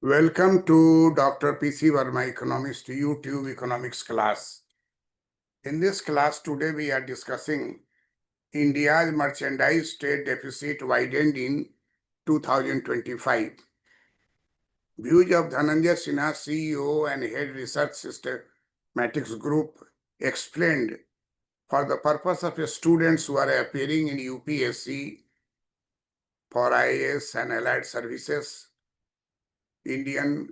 Welcome to Dr. P.C. Verma Economist YouTube Economics class. In this class today we are discussing India's merchandise trade deficit widened in 2025. Views of Dhananjay Sinha, CEO and Head Research Systematics Group explained for the purpose of students who are appearing in UPSC for IAS and allied services, Indian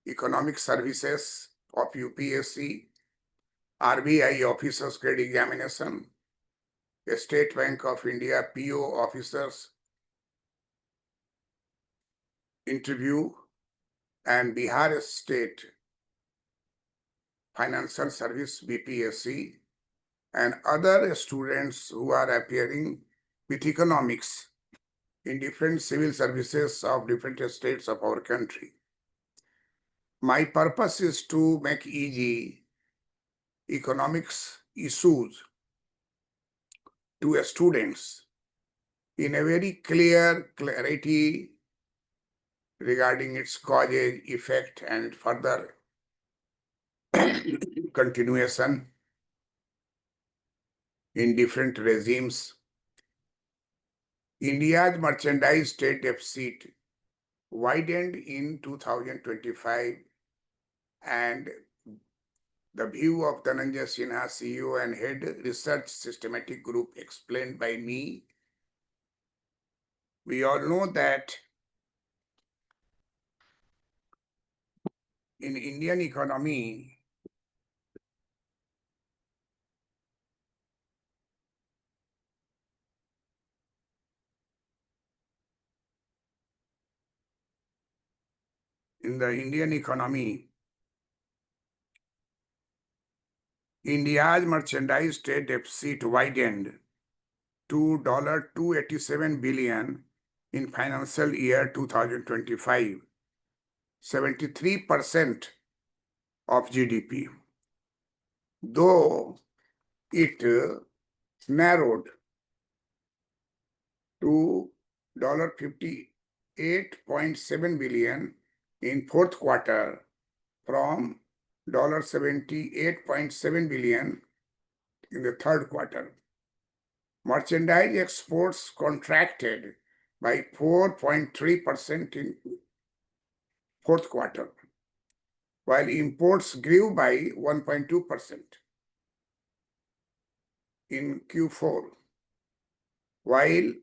Economic Services of UPSC, RBI Officers Grade Examination, State Bank of India PO Officers Interview, and Bihar State Financial Service BPSC, and other students who are appearing with economics in different civil services of different states of our country. My purpose is to make easy economics issues to students in a very clear clarity regarding its causes, effect, and further continuation in different regimes. India's merchandise trade deficit widened in 2025, and the view of Dhananjay Sinha, CEO and Head Research Systematic Group explained by me. We all know that in Indian economy, India's merchandise trade deficit widened to $287 billion in financial year 2025, 73% of GDP, though it narrowed to $58.7 billion in fourth quarter from $78.7 billion in the third quarter. Merchandise exports contracted by 4.3% in fourth quarter, while imports grew by 1.2% in Q4. While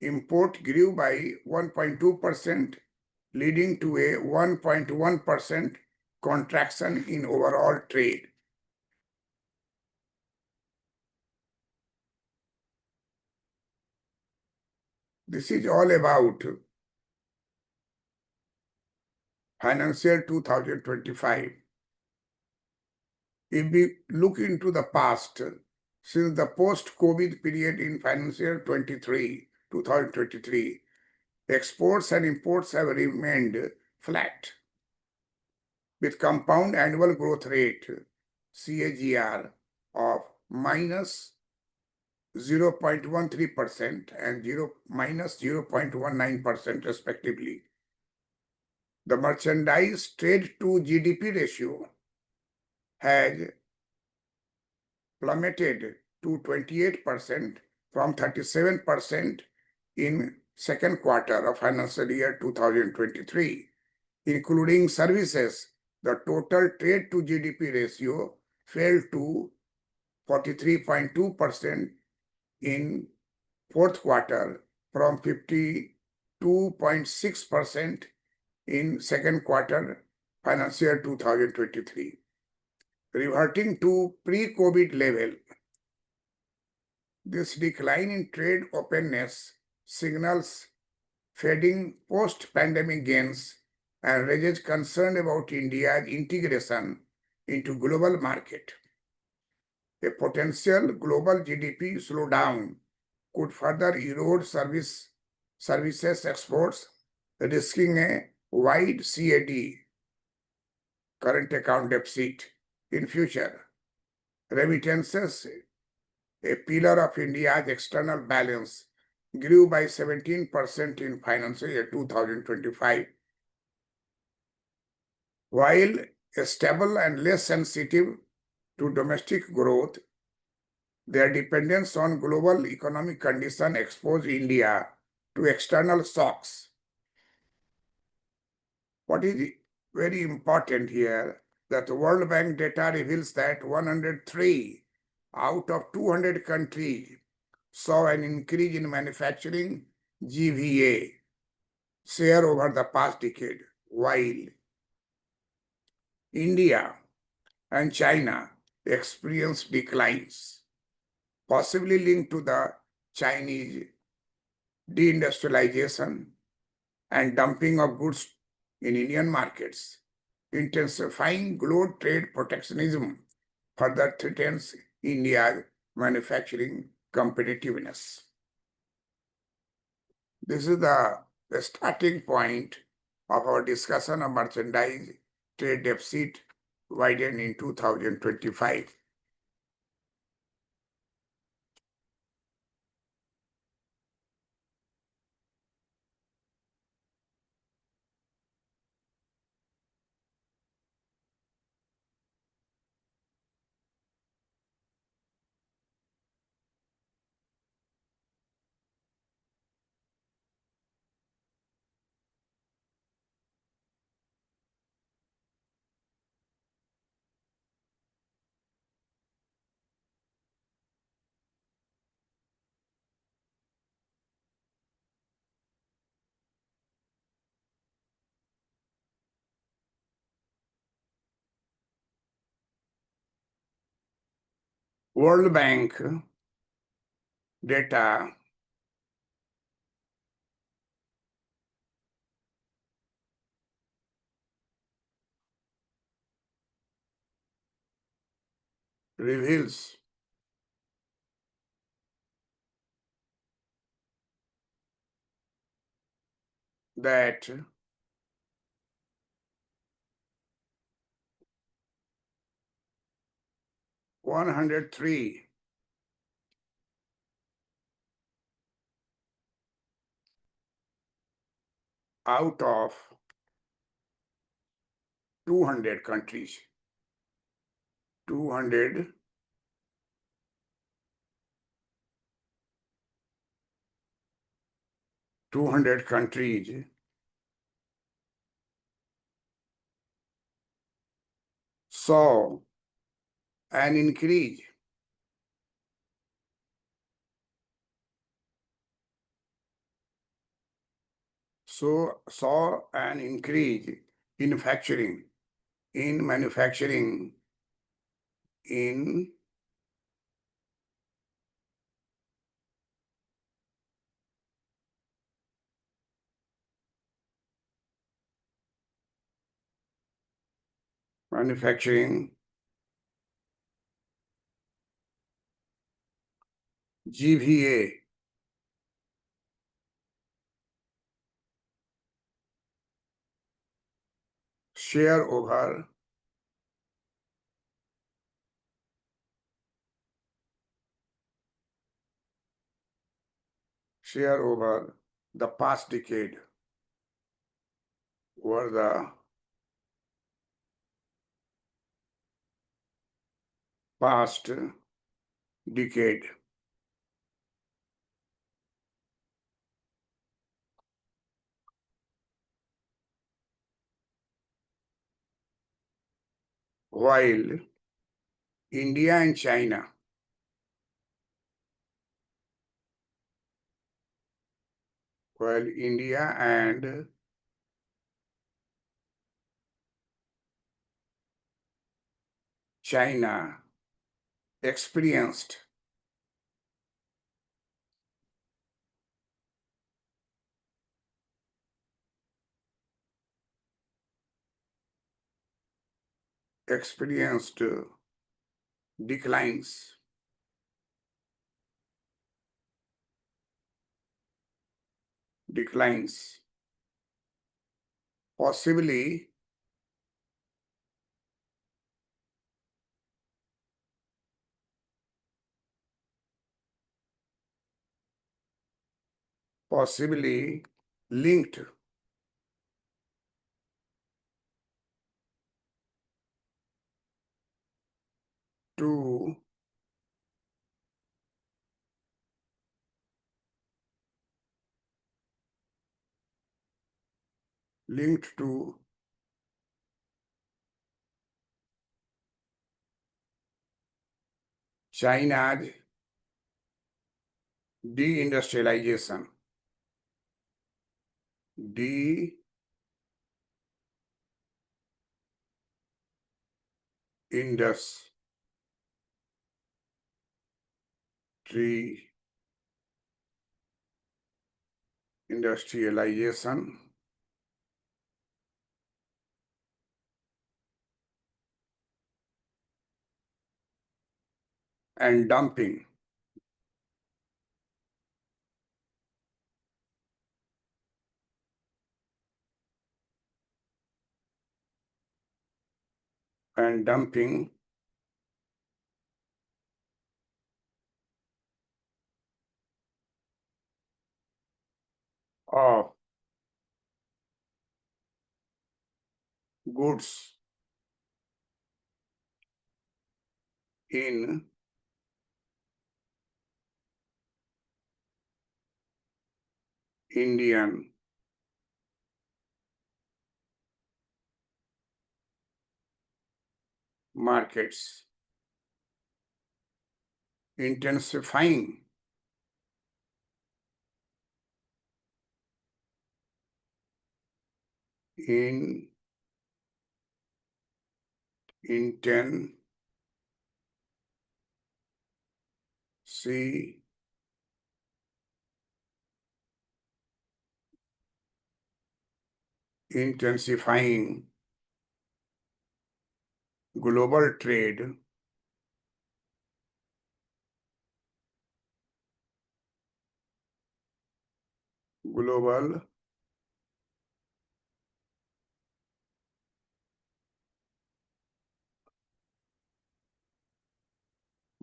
import grew by 1.2%, leading to a 1.1% contraction in overall trade. This is all about financial 2025. If we look into the past, since the post-COVID period in financial 2023, exports and imports have remained flat, with compound annual growth rate, CAGR, of minus 0.13% and minus 0.19% respectively. The merchandise trade to GDP ratio has plummeted to 28% from 37% in second quarter of financial year 2023. Including services, the total trade to GDP ratio fell to 43.2% in fourth quarter from 52.6% in second quarter financial year 2023. Reverting to pre-COVID level, this decline in trade openness signals fading post-pandemic gains and raises concern about India's integration into global market. A potential global GDP slowdown could further erode services exports, risking a wide CAD, current account deficit, in future. Remittances, a pillar of India's external balance, grew by 17% in financial year 2025. While stable and less sensitive to domestic growth, their dependence on global economic conditions exposed India to external shocks. What is very important here, that the World Bank data reveals that 103 out of 200 countries saw an increase in manufacturing GVA share over the past decade, while India and China experienced declines, possibly linked to the Chinese deindustrialization and dumping of goods in Indian markets. Intensifying global trade protectionism further threatens India's manufacturing competitiveness. This is the starting point of our discussion of merchandise trade deficit widened in 2025. World Bank data reveals that 103 out of 200 countries, 200 200 countries saw an increase in manufacturing in manufacturing GVA share over the past decade, over the past decade. While India and China while India and China experienced experienced declines, possibly possibly linked to China's deindustrialization. Industrialization and dumping of goods in Indian markets, intensifying in intensifying global trade global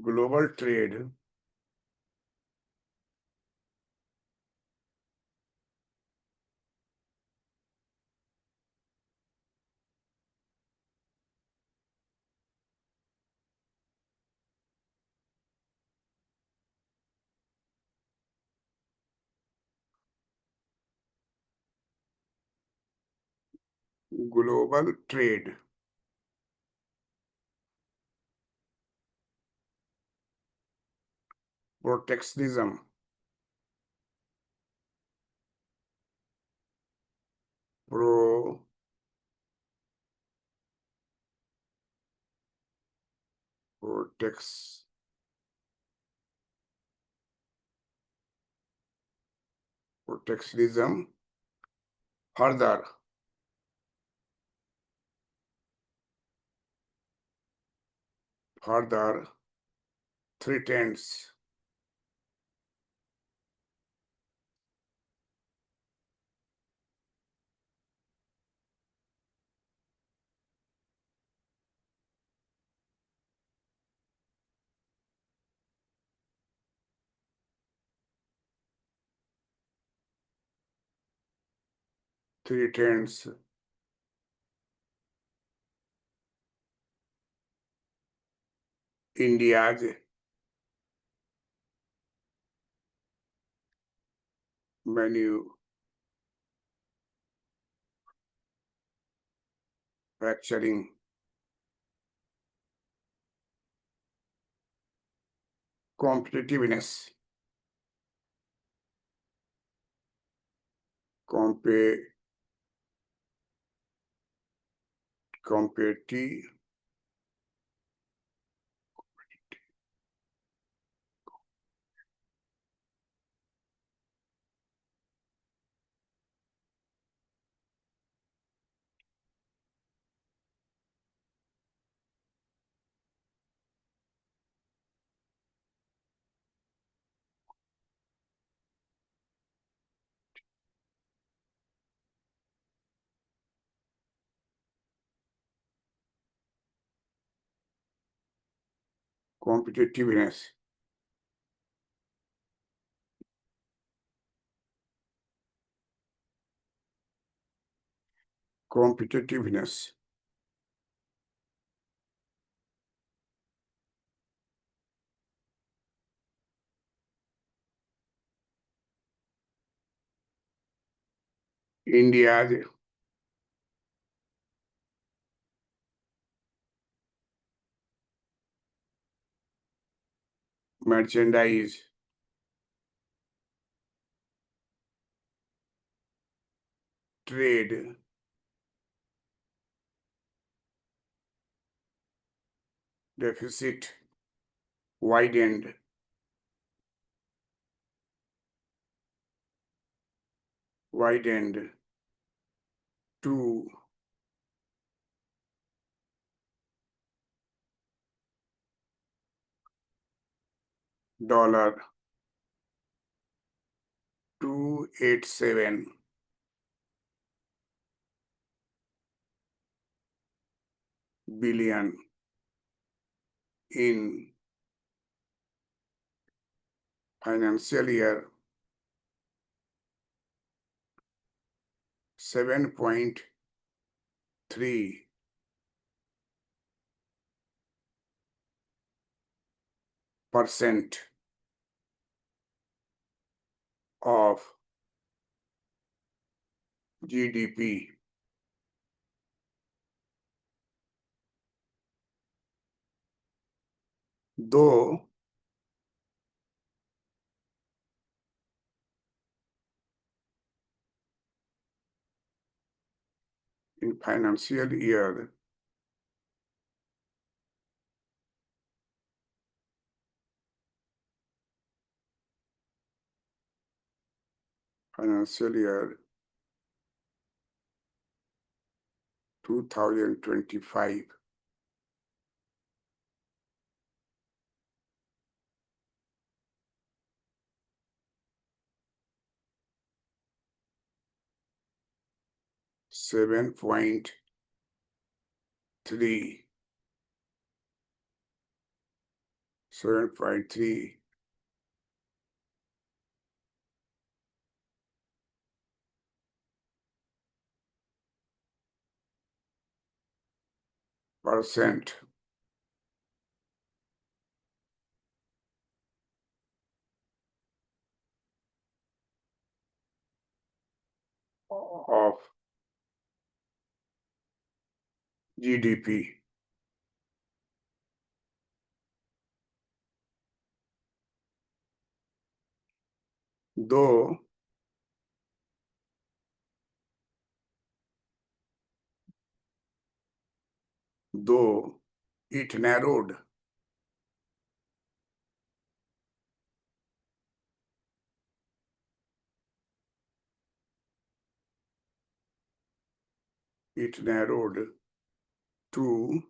global trade global trade protectionism pro protects protectionism further threatens threatens India's manufacturing competitiveness compe- competitiveness competitiveness competitiveness, India's merchandise trade deficit widened to dollar 287 billion in financial year 7.3% of GDP. Though in financial year 2025, 7.3 percent of GDP. Though it narrowed to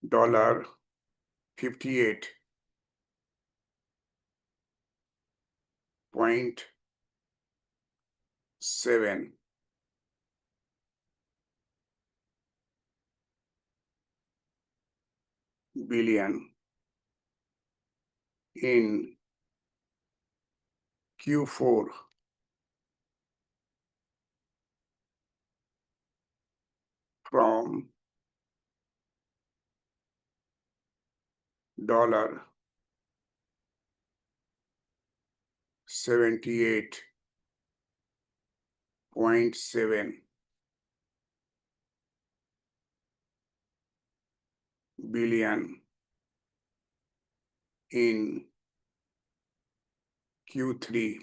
dollar 58.7 billion in Q4 from dollar 78.7 billion in Q3.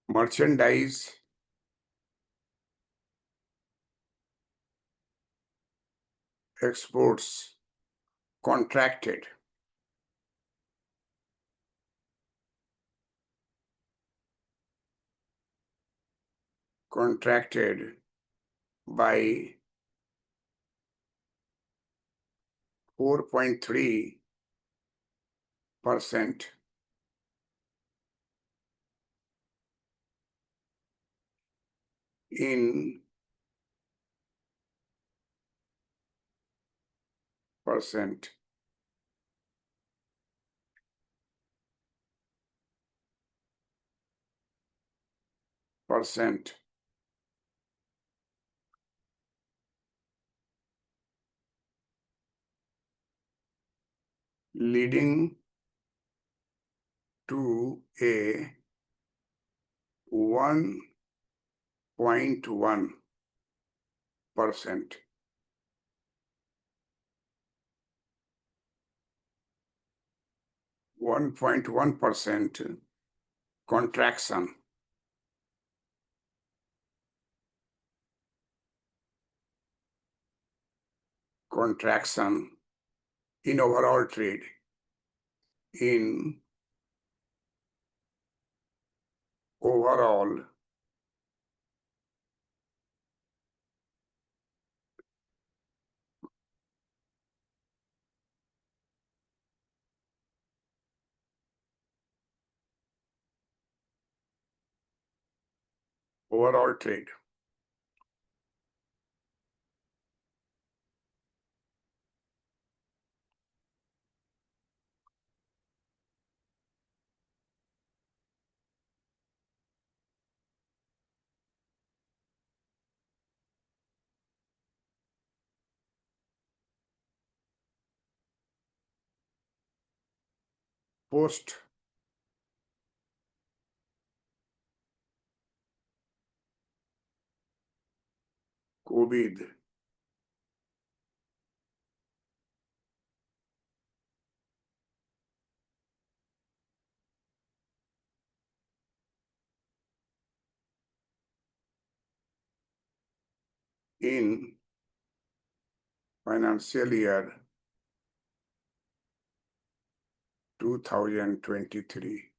Merchandise exports contracted by 4.3% in percent. Leading to a 1.1% contraction in overall trade in overall trade. Post COVID in financial year 2023.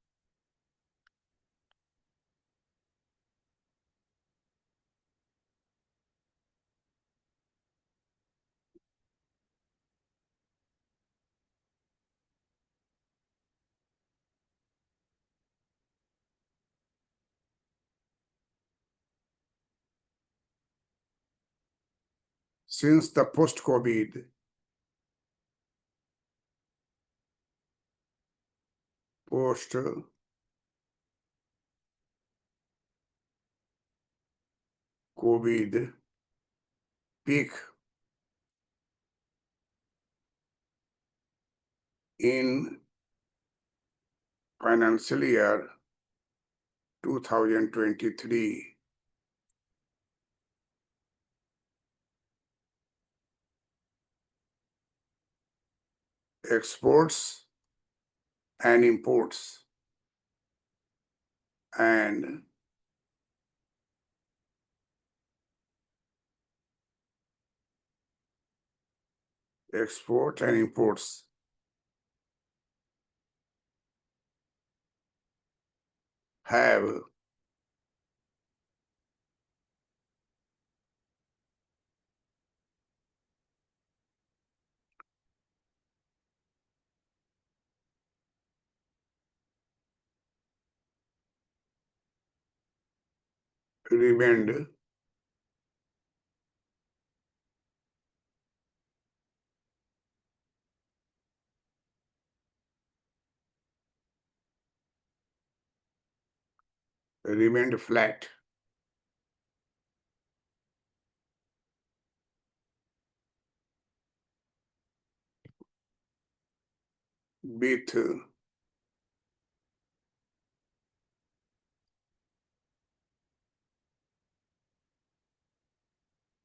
Since the post-COVID peak in financial year 2023, exports and imports and have remained flat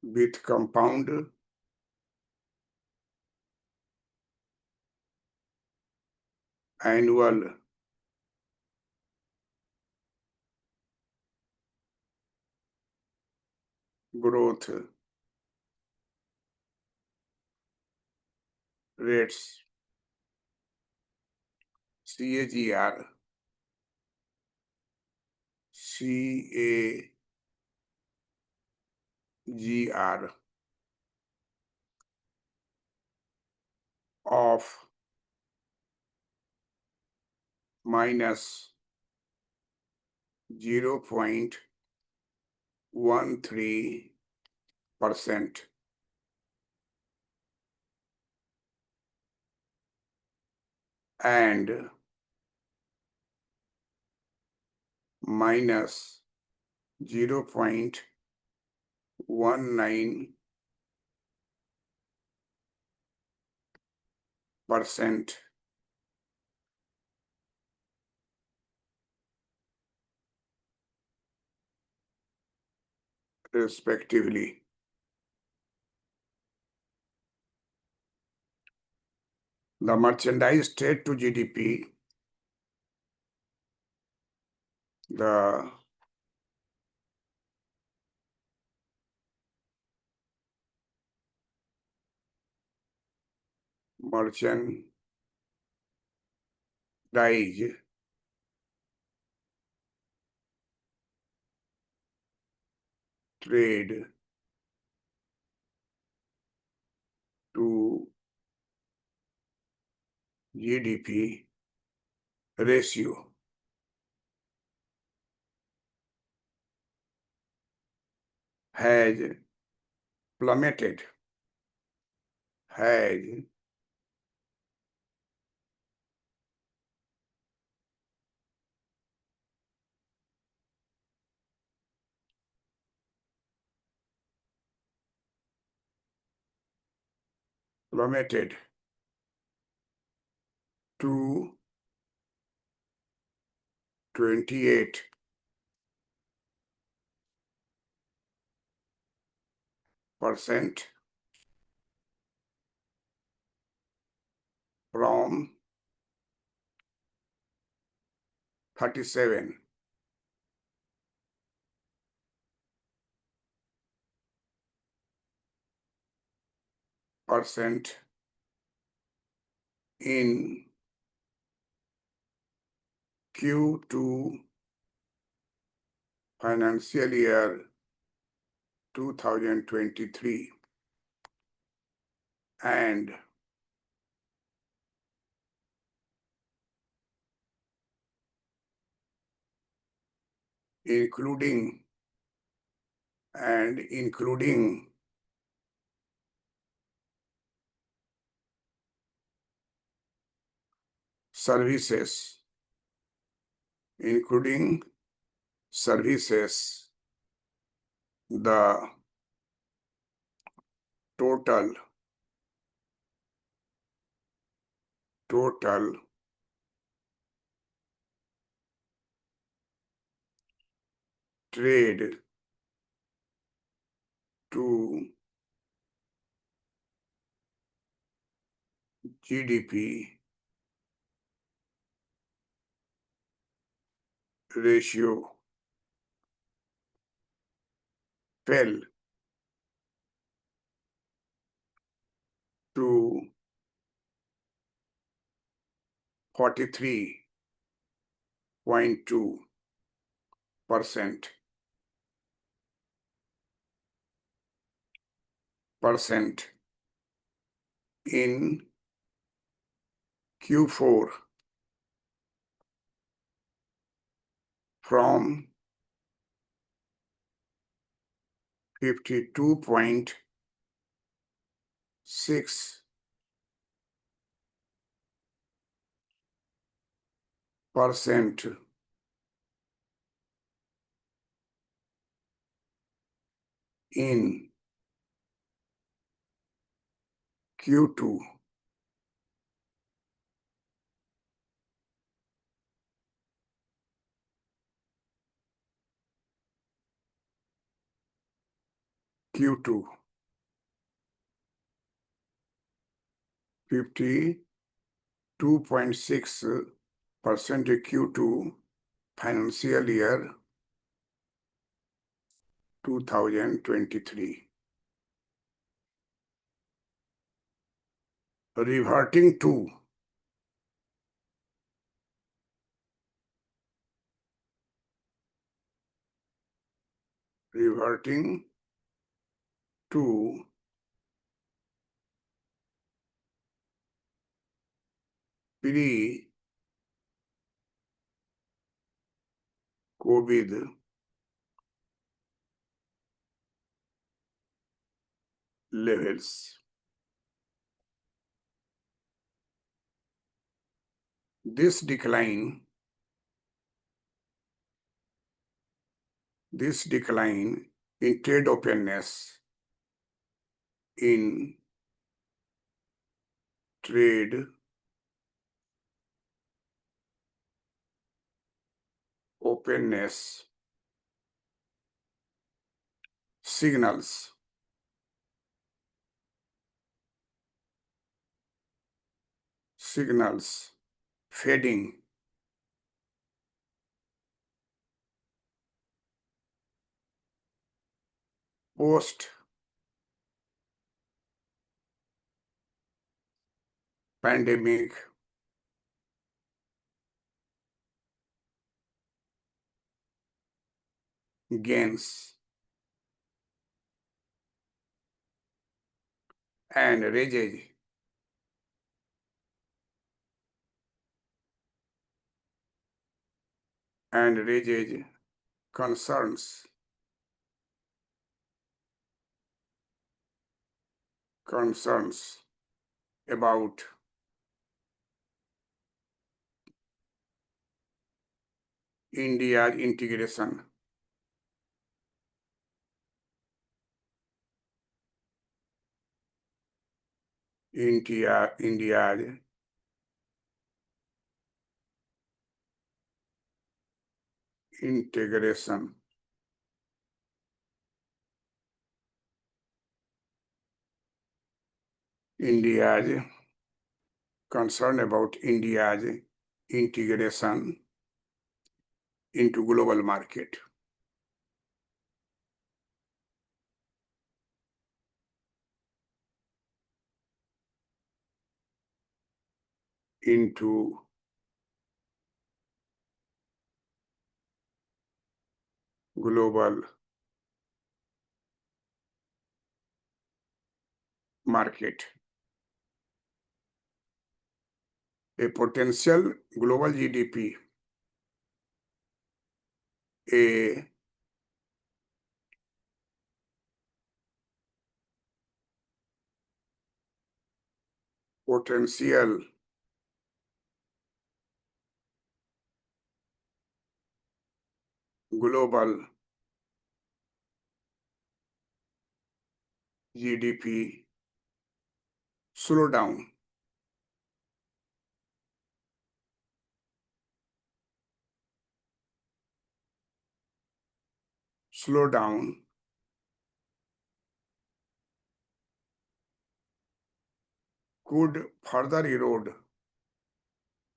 with compound annual growth rates CAGR of minus 0.13% and minus 0.19% respectively. The merchandise trade to GDP, the merchandise trade to GDP ratio has plummeted, has plummeted to 28% from 37% in Q2 financial year 2023 and including services, the total trade to GDP ratio fell to 43.2% in Q4 from 52.6% in Q2 52.6% Q2 financial year 2023. Reverting to pre-COVID levels. This decline in trade openness, in trade openness signals fading post pandemic gains and raises concerns about India's integration India's integration India's concern about India's integration into global market. Into global market. A potential global GDP, a potential global GDP slowdown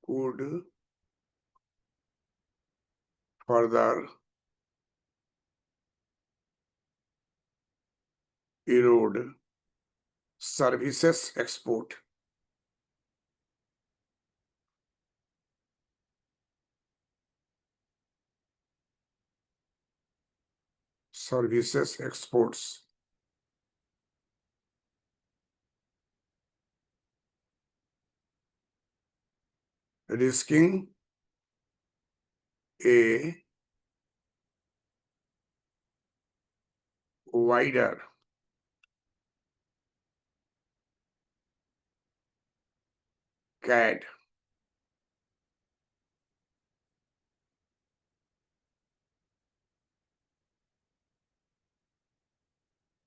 could further erode services export. Services exports. Risking a wider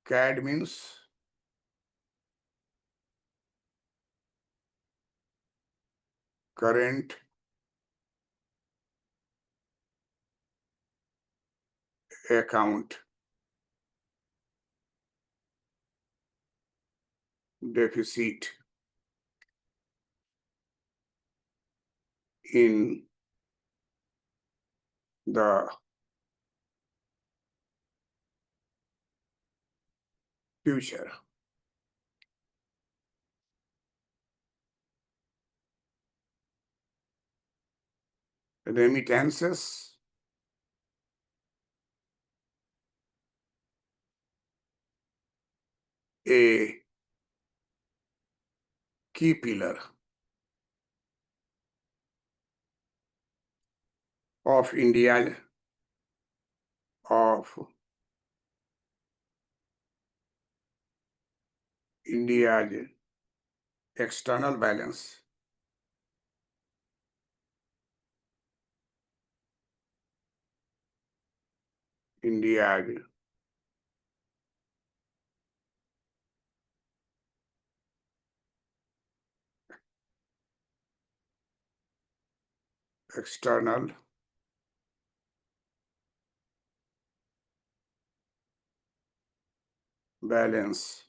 CAD means current account deficit in the future. Remittances, a key pillar of India's external balance. India's external balance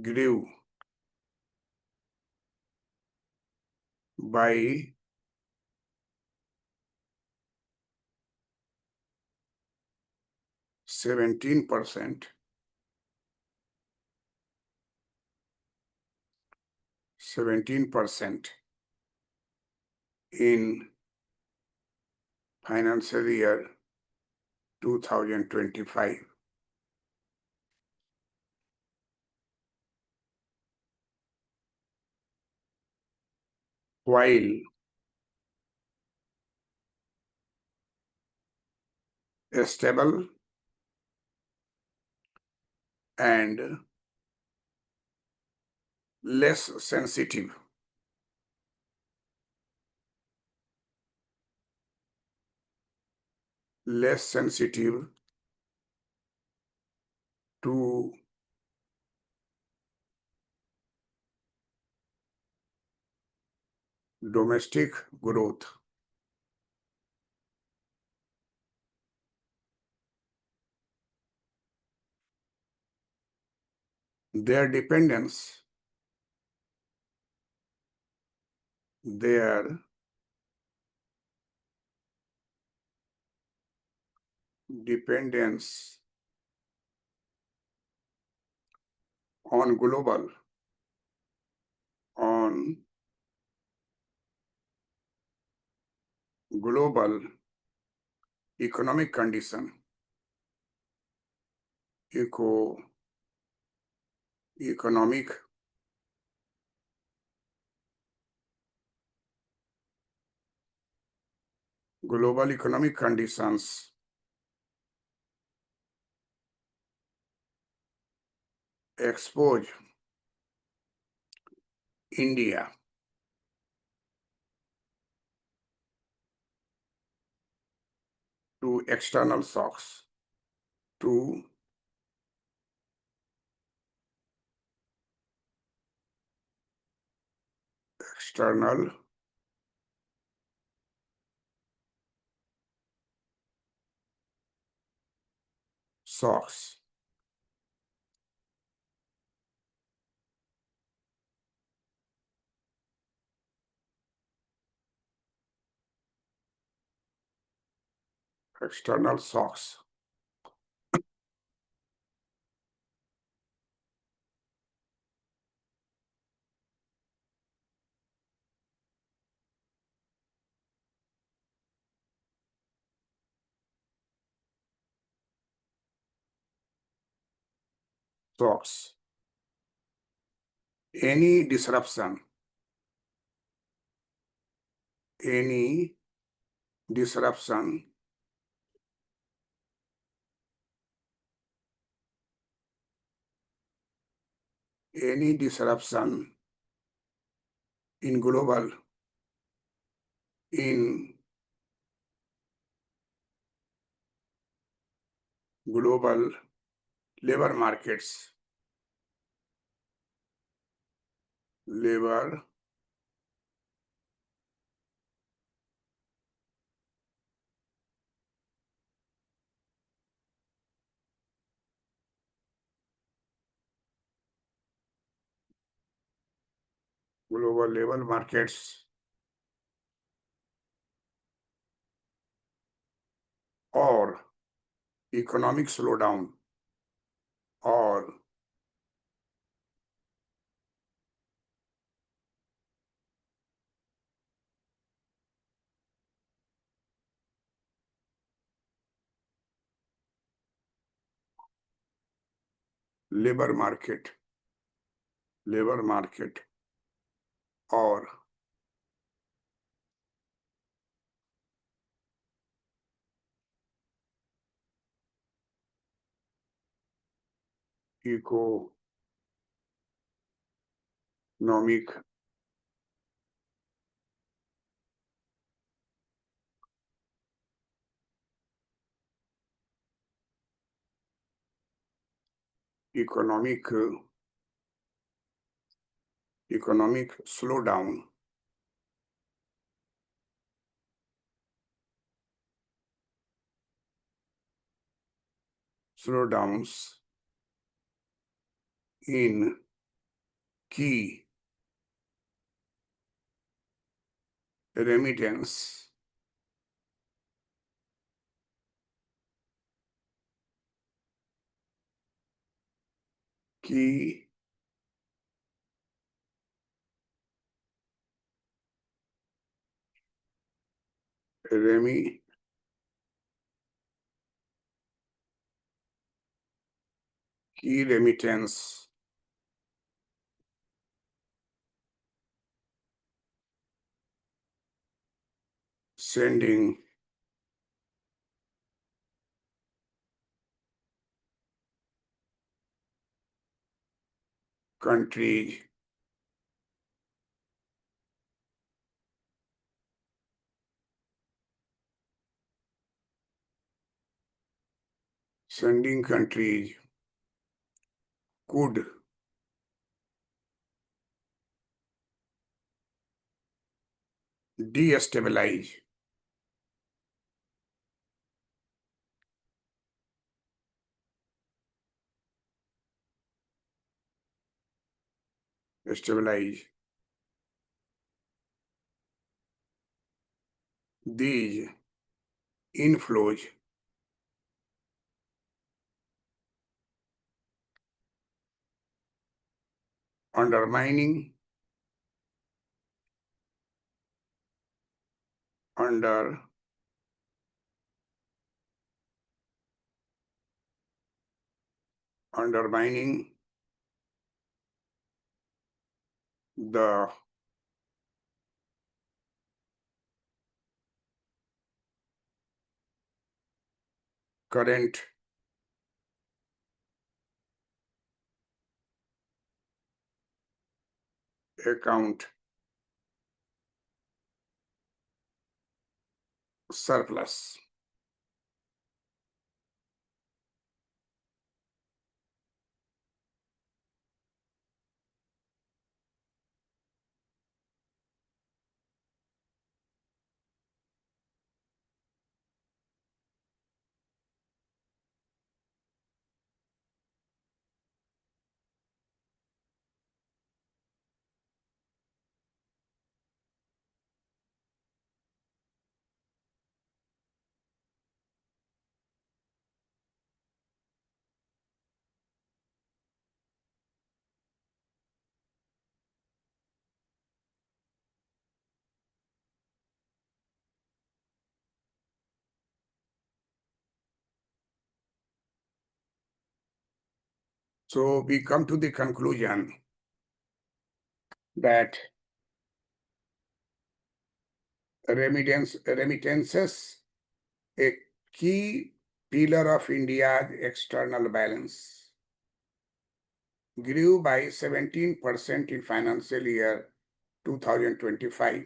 grew by 17%, 17% in financial year 2025. While stable and less sensitive to domestic growth. Their dependence on global economic condition, economic global economic conditions expose India to external shocks, to external shocks. External shocks. Shocks. Any disruption, any disruption any disruption in global labor markets, labor global labor markets or economic slowdown or labor market labor market or economic economic economic slowdowns in key remittance key remi key remittance sending countries could destabilize stabilize these inflows undermining under undermining the current account surplus. So we come to the conclusion that remittances, a key pillar of India's external balance, grew by 17% in financial year 2025,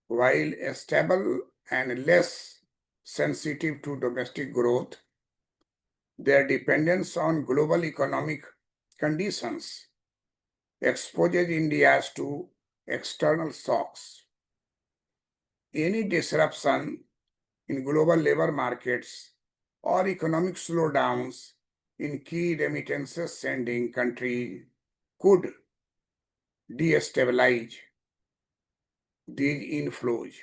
while stable and less sensitive to domestic growth. Their dependence on global economic conditions exposes India to external shocks. Any disruption in global labor markets or economic slowdowns in key remittances sending countries could destabilize these inflows,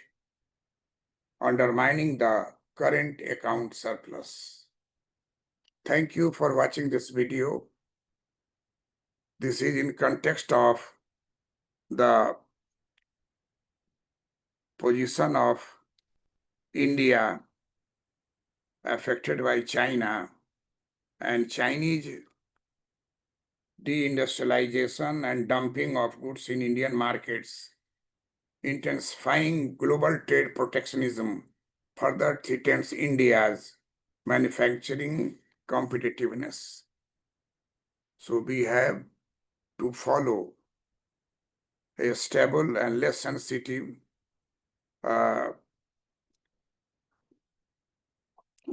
undermining the current account surplus. Thank you for watching this video. This is in context of the position of India affected by China and Chinese deindustrialization and dumping of goods in Indian markets, intensifying global trade protectionism further threatens India's manufacturing competitiveness. So we have to follow a stable and less sensitive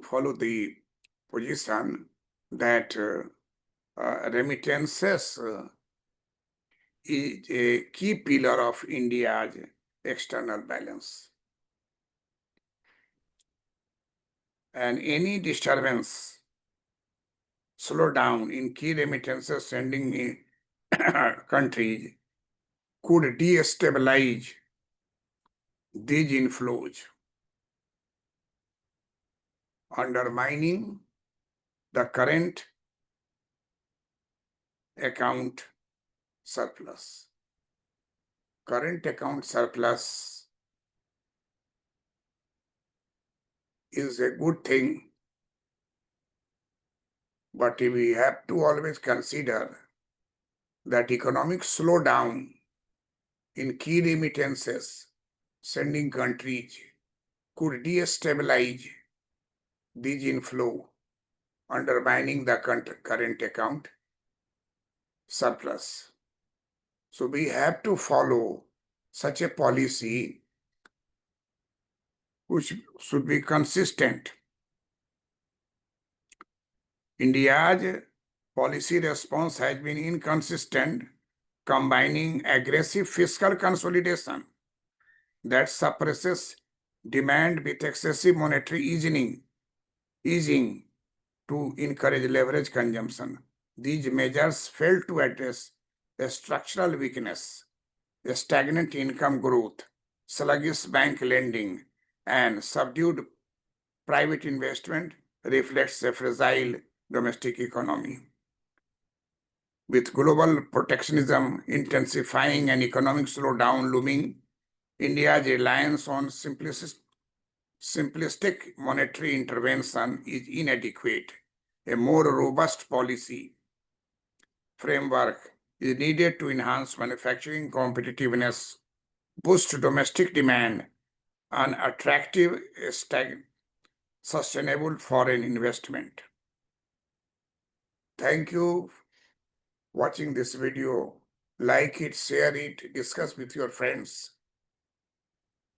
follow the position that remittances is a key pillar of India's external balance. And any disturbance, slowdown in key remittances sending countries could destabilize these inflows, undermining the current account surplus. Current account surplus is a good thing, but we have to always consider that economic slowdown in key remittances sending countries could destabilize this inflow, undermining the current account surplus. So we have to follow such a policy which should be consistent. India's policy response has been inconsistent, combining aggressive fiscal consolidation that suppresses demand with excessive monetary easing to encourage leverage consumption. These measures failed to address a structural weakness, a stagnant income growth, sluggish bank lending, and subdued private investment reflects a fragile domestic economy. With global protectionism intensifying and economic slowdown looming, India's reliance on simplistic monetary intervention is inadequate. A more robust policy framework is needed to enhance manufacturing competitiveness, boost domestic demand, and attractive, sustainable foreign investment. Thank you for watching this video. Like it, share it, discuss with your friends.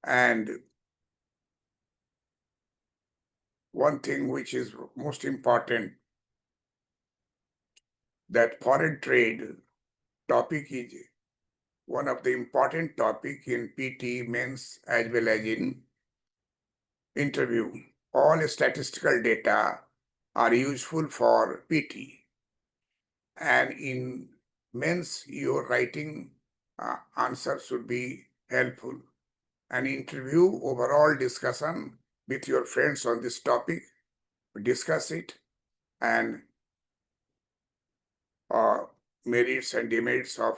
And one thing which is most important, that foreign trade topic is one of the important topic in PT, mains, as well as in interview. All statistical data are useful for PT. And in mains, your writing answer should be helpful. An interview, overall discussion with your friends on this topic, discuss it, and merits and demerits of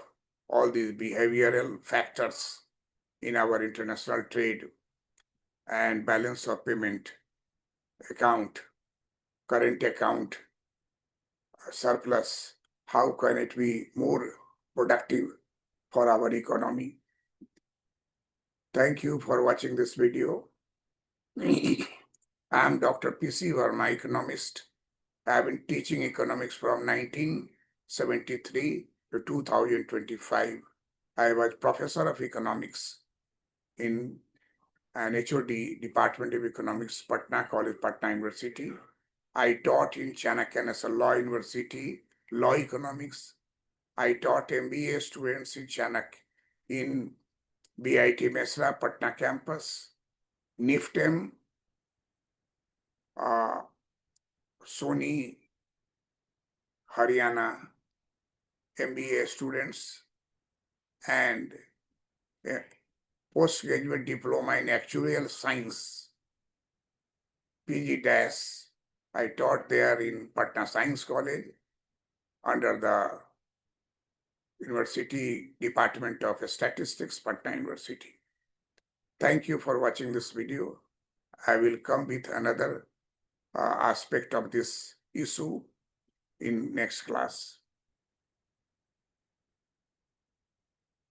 all these behavioral factors in our international trade and balance of payment account, current account, surplus. How can it be more productive for our economy? Thank you for watching this video. I am Dr. P.C. Verma, economist. I have been teaching economics from 1973 to 2025. I was professor of economics in an HOD, Department of Economics, Patna College, Patna University. I taught in Chanakya National Law University, Law Economics. I taught MBA students in Chanakya in BIT Mesra, Patna campus, NIFTEM, Sony, Haryana, MBA students, and a postgraduate diploma in actuarial science, PG-. I taught there in Patna Science College under the University Department of Statistics, Patna University. Thank you for watching this video. I will come with another aspect of this issue in next class.